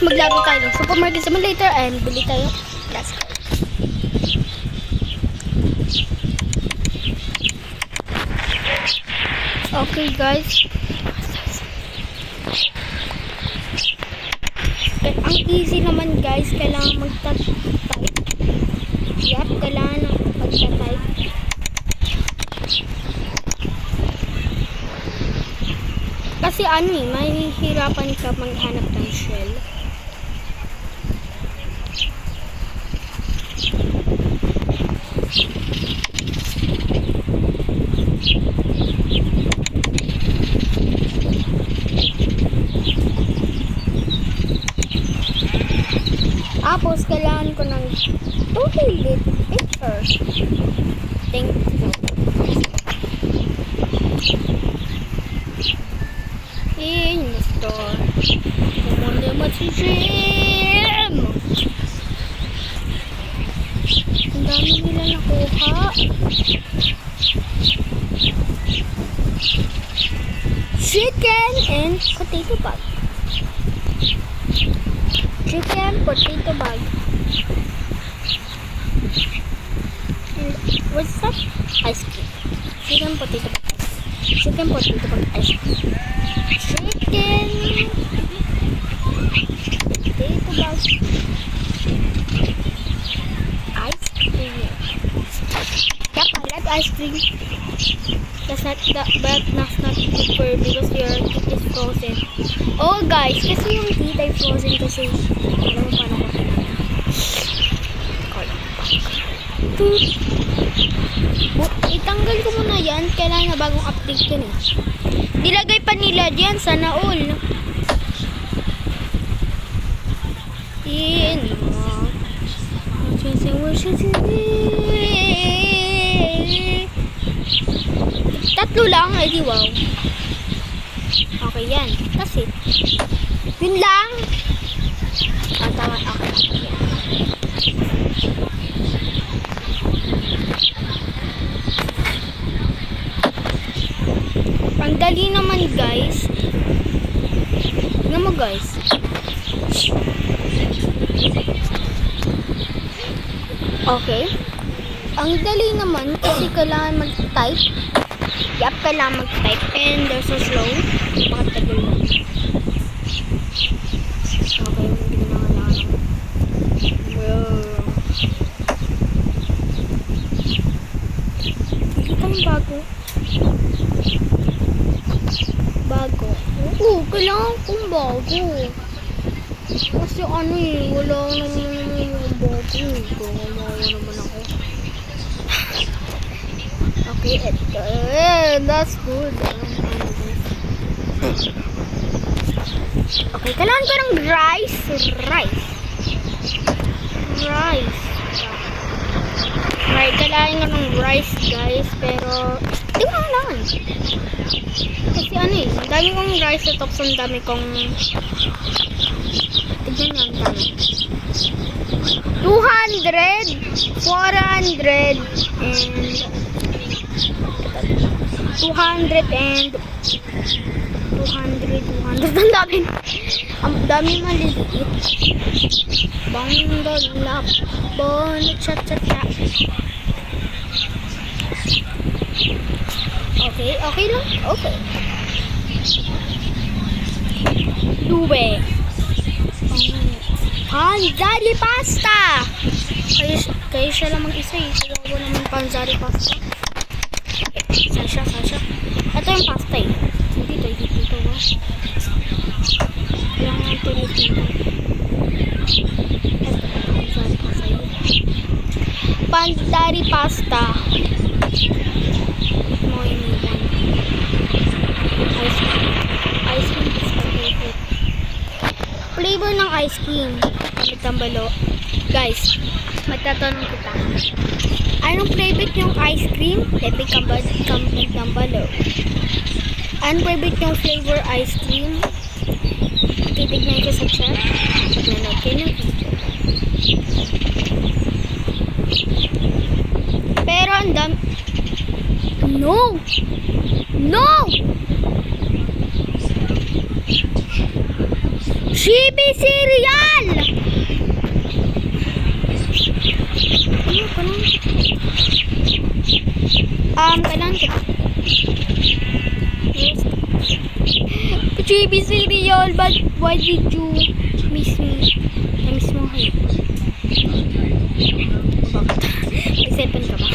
guys, maglaro tayo ng supermarket simulator and bili tayo. Let's go. Okay guys. Ang easy naman guys, kailangan mag-type. Yup, kailangan mag-type. Kasi mahihirapan ka maghanap ng shell. Tapos, kailangan ko ng toilet paper. Thank you. In the store. Kumuli mo si Jim! Ang dami nila nakuha. Chicken and potato bag. Chicken, potato bag. And what's that? Ice cream. Chicken, potato bag. Chicken, potato bag, ice cream. Chicken, potato bag, ice cream. Yep, I like ice cream. But that's not good for because your teeth is frozen. Oh guys, kasi yung teeth ay frozen kasi alam mo paano ko. Itanggal ko muna yan. Kailangan na bagong update yun eh. Dilagay pa nila dyan. Sana all. Yan. Tatlo lang. Ay di wow. Okay yan. That's it. Yun lang. Tama. Okay. Yan. Ang dali naman guys. Tingnan mo guys. Okay. Ang dali naman kasi kailangan mag-type. Yup, kailangan mag-type. And there's so slow. Makatagal lang. Okay, hindi na kailangan. Ito yung bago. Oo, kailangan kong bago. Kasi wala naman yung bago. Gumawa naman ako. Okay, ito. That's good. Okay, kailangan ko ng rice. Right, kailangan ko ng rice guys, pero di ba kailangan? Kasi ang dami kong rice sa tops, ang dami kong tignan nyo, ang dami 200 400 and 200 and 200 ang dami maliliit bandalap cha. Okay lang? Okay. Dube. Panzari pasta! Kayo siya lang mag-isa eh. Kaya naman panzari pasta. Sasha. Ito yung pasta eh. Dito ba? Kailangan ito dito. Panzari pasta yun. Panzari pasta. Ice cream is my favorite. Flavor ng ice cream. Tambalo. Guys, magtatanong kita. Anong favorite yung ice cream? Epic tambalo. Anong favorite yung flavor ice cream? Titignan ko sa chat. Nanood kayo ng video. Pero ang dami. No! Chibi cereal! Why did you miss me? Na-miss mo kayo. Bakit? May cellphone ka ba?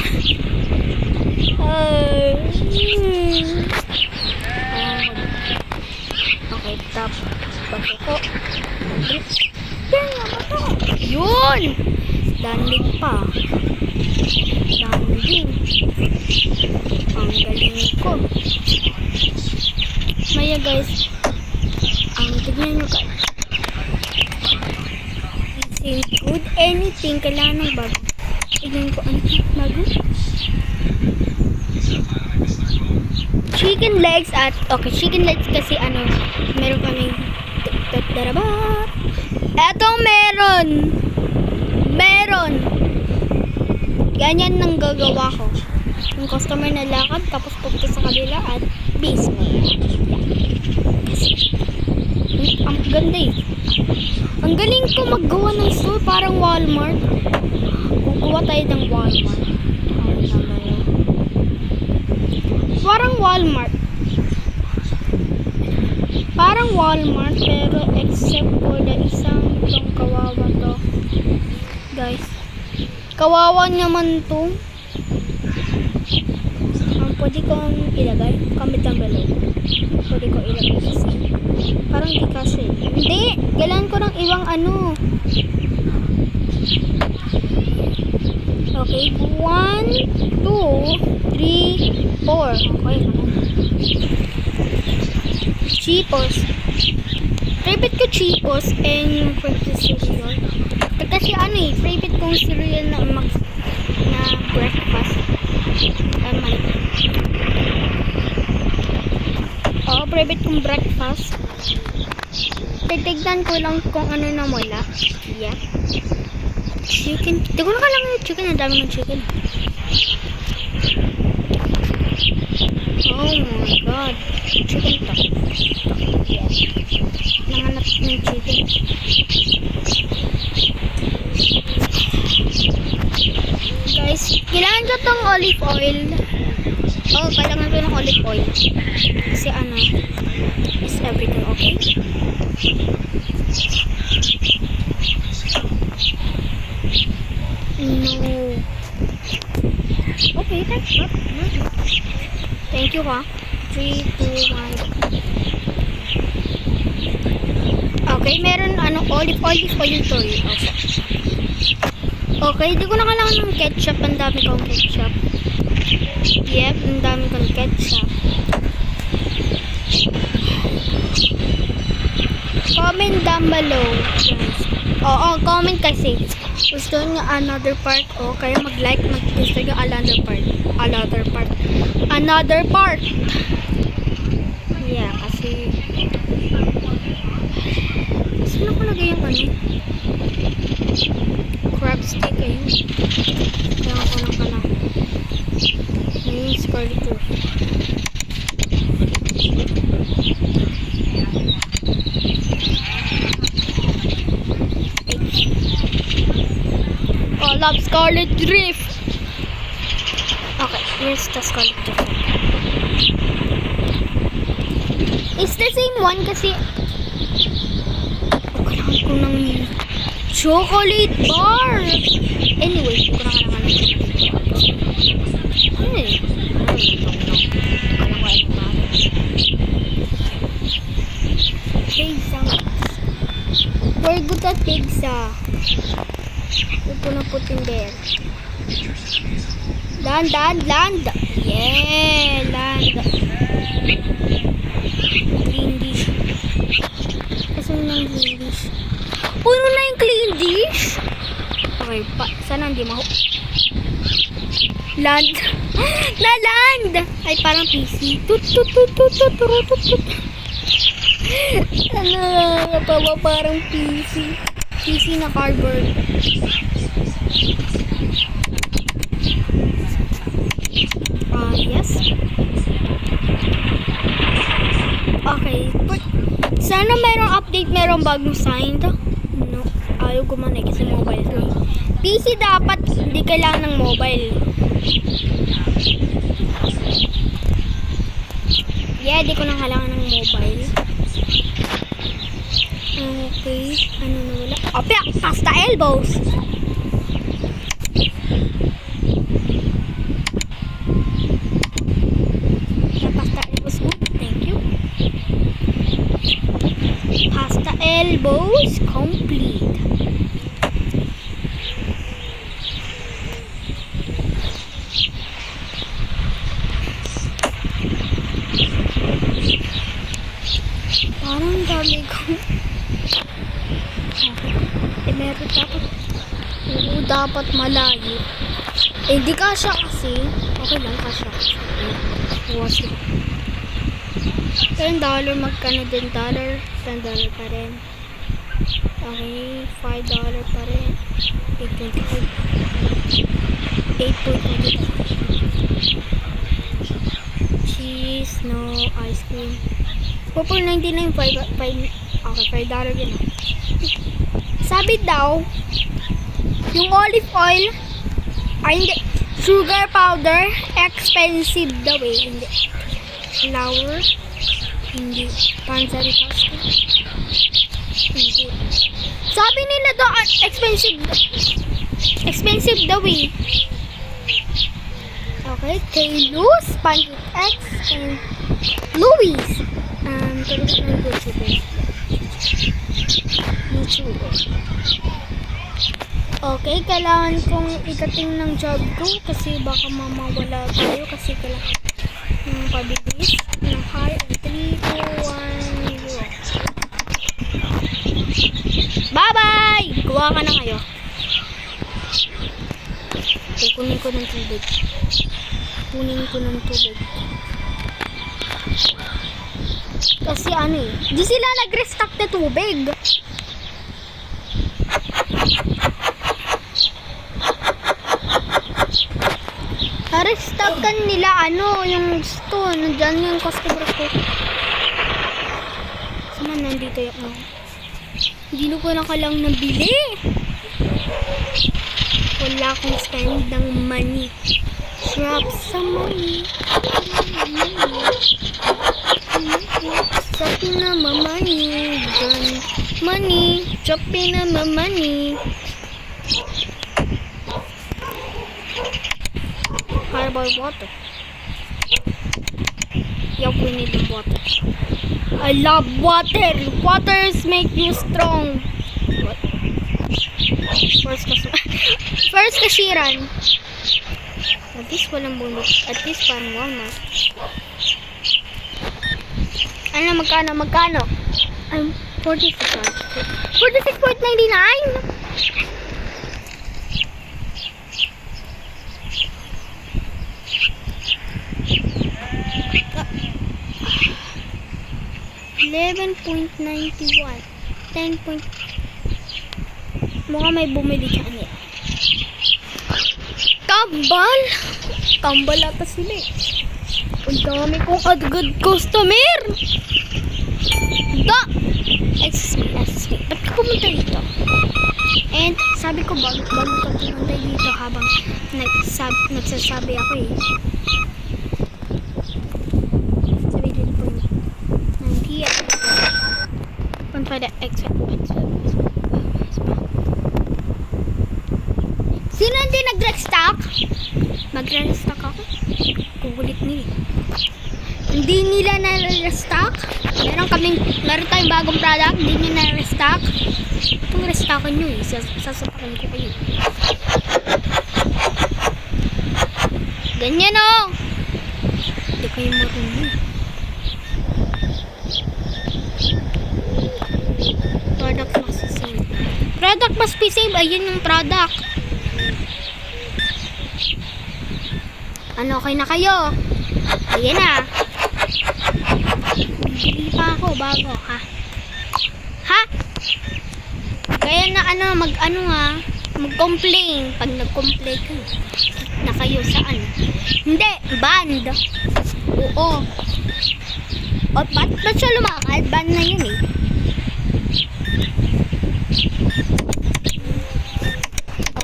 Okay, tap. Bato ko. Yun! Landing pa. Landing. Ang galing ko. Maya guys. Tignan nyo guys. It's good. Anything. Kailangan ng bago. Tignan ko ano bago. Chicken legs at okay, chicken legs kasi ano, meron kaming darabat. Etong meron. Ganyan nang gagawa ko. Yung customer na lakad tapos pupunta sa kabila at basement. Ang ganda eh. Ang galing ko maggawa ng store parang Walmart. Kukuha tayo ng Walmart. Parang Walmart. Parang Walmart pero except for the isang itong kawawa to. Guys. Kawawa naman to. Pwede kong ilagay. Comment down below. Pwede ko ilagay kasi. Parang di kasi. Hindi! Kailangan ko ng ibang ano. Okay. 1, 2, 3, 4. Okay. Cheapos. Favorite ko Cheapos and yung favorite cereal. Kasi ano eh. Favorite kong cereal na breakfast. Mali. Oo, private kong breakfast. Titignan ko lang kung ano na wala. Yeah. Chicken. Di ko na kailangan yung chicken. Ang dami ng chicken. Oh my god. Chicken to. Yeah. Nanganap ng chicken. Guys, kailangan ko tong olive oil. Oh, kailangan ko ng olive oil. Kasi ano, is everything okay? No. Okay, thanks. Thank you ha. 3, 2, 1. Okay, meron ano, olive oil to. Okay. Okay, di ko na kailangan ng ketchup. Ang dami kong ketchup. Yep, ang dami kong ketchup. Comment down below. Oo, comment kasi. Gusto nyo another part o kaya mag-like, mag-gusto nyo another part. Yeah, kasi saan ako lagay yung ano? Crab stick ayun. Kaya ako lang pala. Ngayon, scarlet to. Oh, love Scarlet Drift. Okay, here's the Scarlet Drift. It's the same one kasi kailangan ko ng chocolate bar. Anyway, hindi ko na kailangan ng chocolate bar. Pizza. Very good at pizza. Ito na puting there. Land. Yeah, land. Clean dish. Kasi nang clean dish. Puno na yung clean dish. Okay, sana hindi maho. Land. Na land. Ay, parang PC. Ano, parang PC. PC na cardboard. Yes. Okay. But, sana mayroong update, mayroong bagong sign. No. Ayaw gumanay kasi mobile to. PC dapat, hindi kailangan ng mobile. Yeah, di ko nang kailangan ng mobile. Okay, ano na wala? Opya, pasta elbows. Pasta elbows mo. Thank you. Pasta elbows complete. Parang dami ko. Meron dapat. Oo, dapat malayo. Hindi kasya kasi. Okay lang, kasya. Buwas ko. $10, magkano din dollar? $10 pa rin. Okay, $5 pa rin. 8.25. 8.25. Cheese, no ice cream. $4.99, okay, $5 din. Sabi daw, yung olive oil, ay hindi, sugar powder, expensive daw eh, hindi. Flour, hindi. Pansari pasta, hindi. Sabi nila daw, expensive daw eh. Okay, Taylor's, Pancake X, and Louis. Traditional YouTuber. Okay, kailangan kong ikating ng job ko kasi baka mamawala tayo kasi kailangan ng pabilis ng high 3, 2, 1, 0. Bye-bye! Kuha ka na kayo. Okay, kunin ko ng tubig. Kasi ano eh, di sila nag-restock na tubig. Restockan nila ano, yung gusto, nandyan yung customer ko. Saan nandito yung hindi ko na kalang nabili. Wala akong spend ng money. Drop some money. Dropping na my money. Money. Dropping na my money. How about water? Yeah, we need the water. I love water. Waters make you strong. What? First kashiran. At least walang bonus. At least parang Walmart. Ano, magkano? I'm 46. 46.99? $11.91. 10. Mukha may bumili dyan eh. Kambal! Kambal ata sila eh. Ang dami kong agad customer! Excuse me. Ba't ka pumunta dito? And sabi ko bago ka pumunta dito habang nagsasabi ako eh. Sabi din po ng tiya. Punta na sino hindi nag-restock? Mag-restock ako? Kukulit nila. Hindi nila na-restock? Meron tayong bagong product, hindi nila na-restock. Itong restockan nyo eh, sasapakan ko kayo. Ganyan o! Hindi kayo marunong. Product must be same. Product must be same, ayun yung product. Ano, okay na kayo? Ayan na. Bili pa ako bago, ha? Ha? Kaya na mag-complain. Pag nag-complain ka na kayo saan? Hindi, banned. Oo. O, ba't siya lumakad? Ban na yun eh.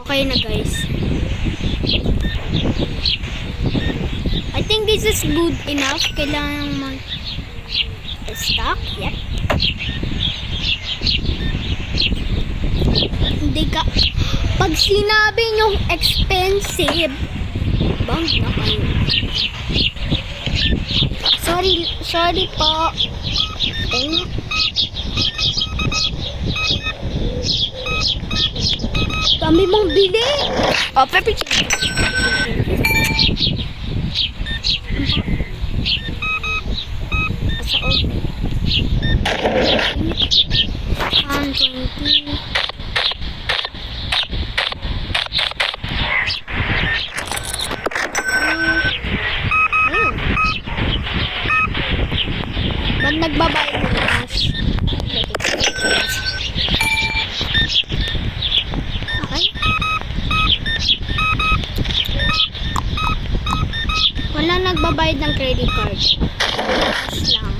Okay na guys. I think this is good enough. Kailangan mag-stock. Yep. Pag sinabi nyong expensive, bang na kayo. Sorry po. Dami mong bili. Oh, pepper chicken. Sa oven. 120. Ba't nagbabayad ng cash? Okay. Wala nagbabayad ng credit card. Cash lang.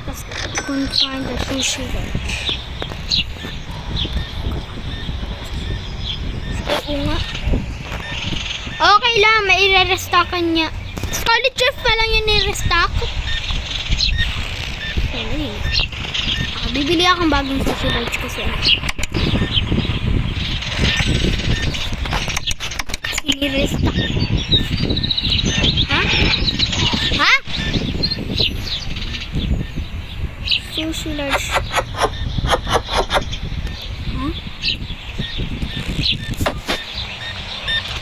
Tapos, couldn't find the sushi lunch. Oo nga. Okay lang, may i-restockan niya. Scarlet Chef pa lang yun i-restock. Bibili akong bagong sushi lunch kasi i-restock. Ha? Ha? Sushi lunch. Ha?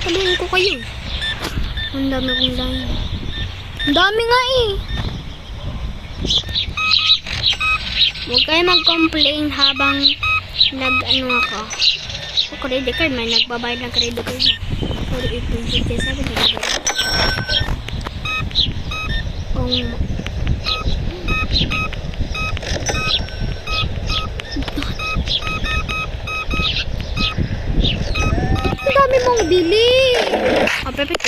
Sabihin ko kayo. Ang dami kong line. Ang dami nga eh. Huwag kayo mag-complain habang nag-ano ako. Sa credit card, may nagbabayad ng credit card na. 48.57 nagbabayad. Ang dami mong bili. Perfect.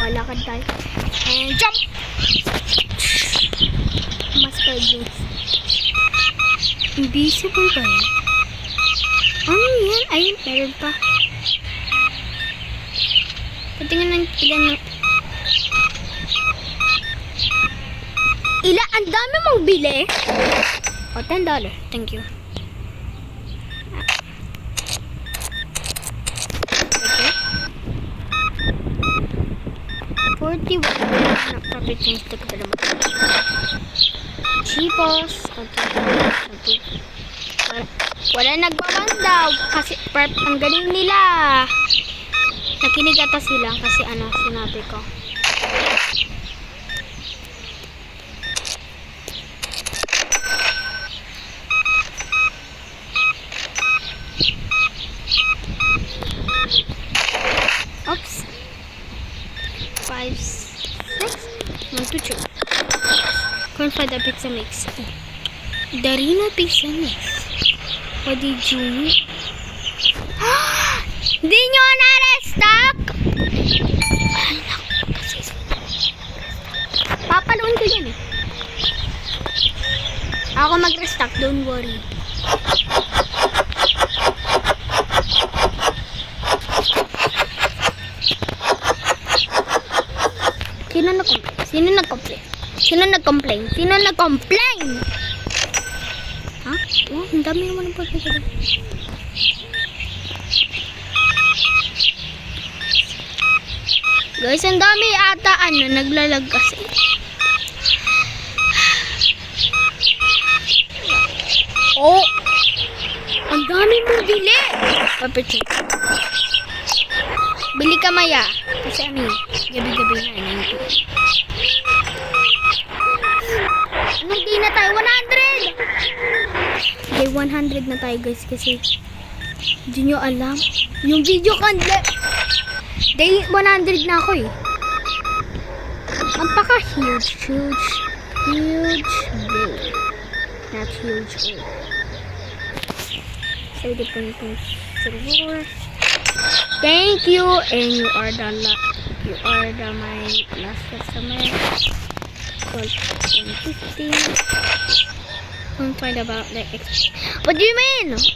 Lakad tayo. And jump! Mustard juice. Invisible ba yan? Ano yan? Ayun, meron pa. Patingin ng ilan na. Ang dami mong bili? O, $10. Thank you. 41 na profit yung stick pa naman. Cheapos. Okay. Wala nagbabandaw kasi ang galing nila. Nakinig ata sila kasi sinabi ko. Oops. 5, 6, 1, 2, 3. Can't find the pizza mix. Darina pizza mix. What did you? Di nyo na-restock? Ay, naku. Kasi papaluin ko yan eh. Ako mag-restock, don't worry. Sino nag-complain? Ha? Oh, ang dami naman ng pagkakita. Guys, ang dami ata naglalag kasi. Oh! Ang dami mong bili! Papitin. Bili ka maya. Kasi gabi-gabi na yun. Anong day na tayo? 100! Day 100 na tayo guys kasi hindi nyo alam. Yung video day 100 na ako eh. Huge day. Not huge day. 30.4. Thank you, and you are my last customer. 12.50. Can't find about the extra. What do you mean? 34.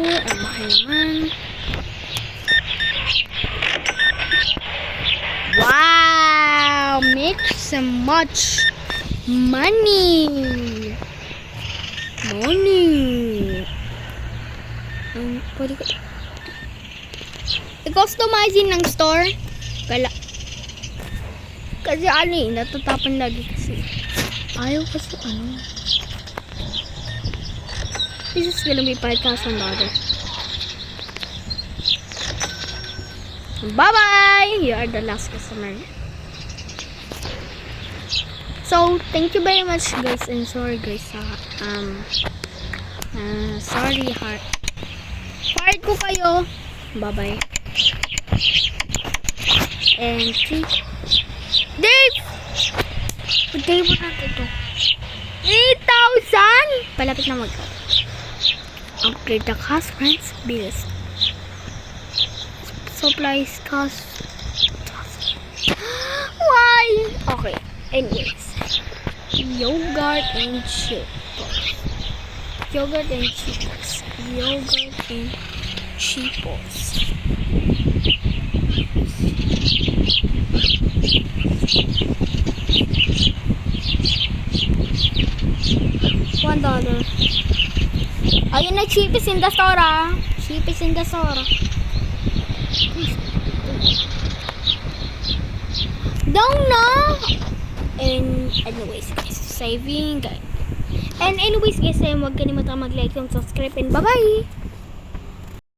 Ang mahal naman. some much money. Pwede ko i-customize ng store. Kasi ano eh, natatapan lagi kasi. Ayaw kasi ano. This is gonna be $5,000. Bye-bye! You are the last customer. So, thank you very much guys, and sorry guys sorry heart. Fired ko kayo. Bye-bye. And Dave! Pagkain mo natin ito. 8,000! Palapit na upgrade the cost, friends. Bills. Supplies cost. Why? Okay. Anyways. Yogurt and Cheetos. Yogurt and Cheetos. Yogurt and Cheetos. $1. Ayun na, cheapest in the store, ah. Cheapest in the store. Down na! And anyways, guys, saving, guys. And anyways, guys, huwag kalimutan mag-like and subscribe, and bye-bye!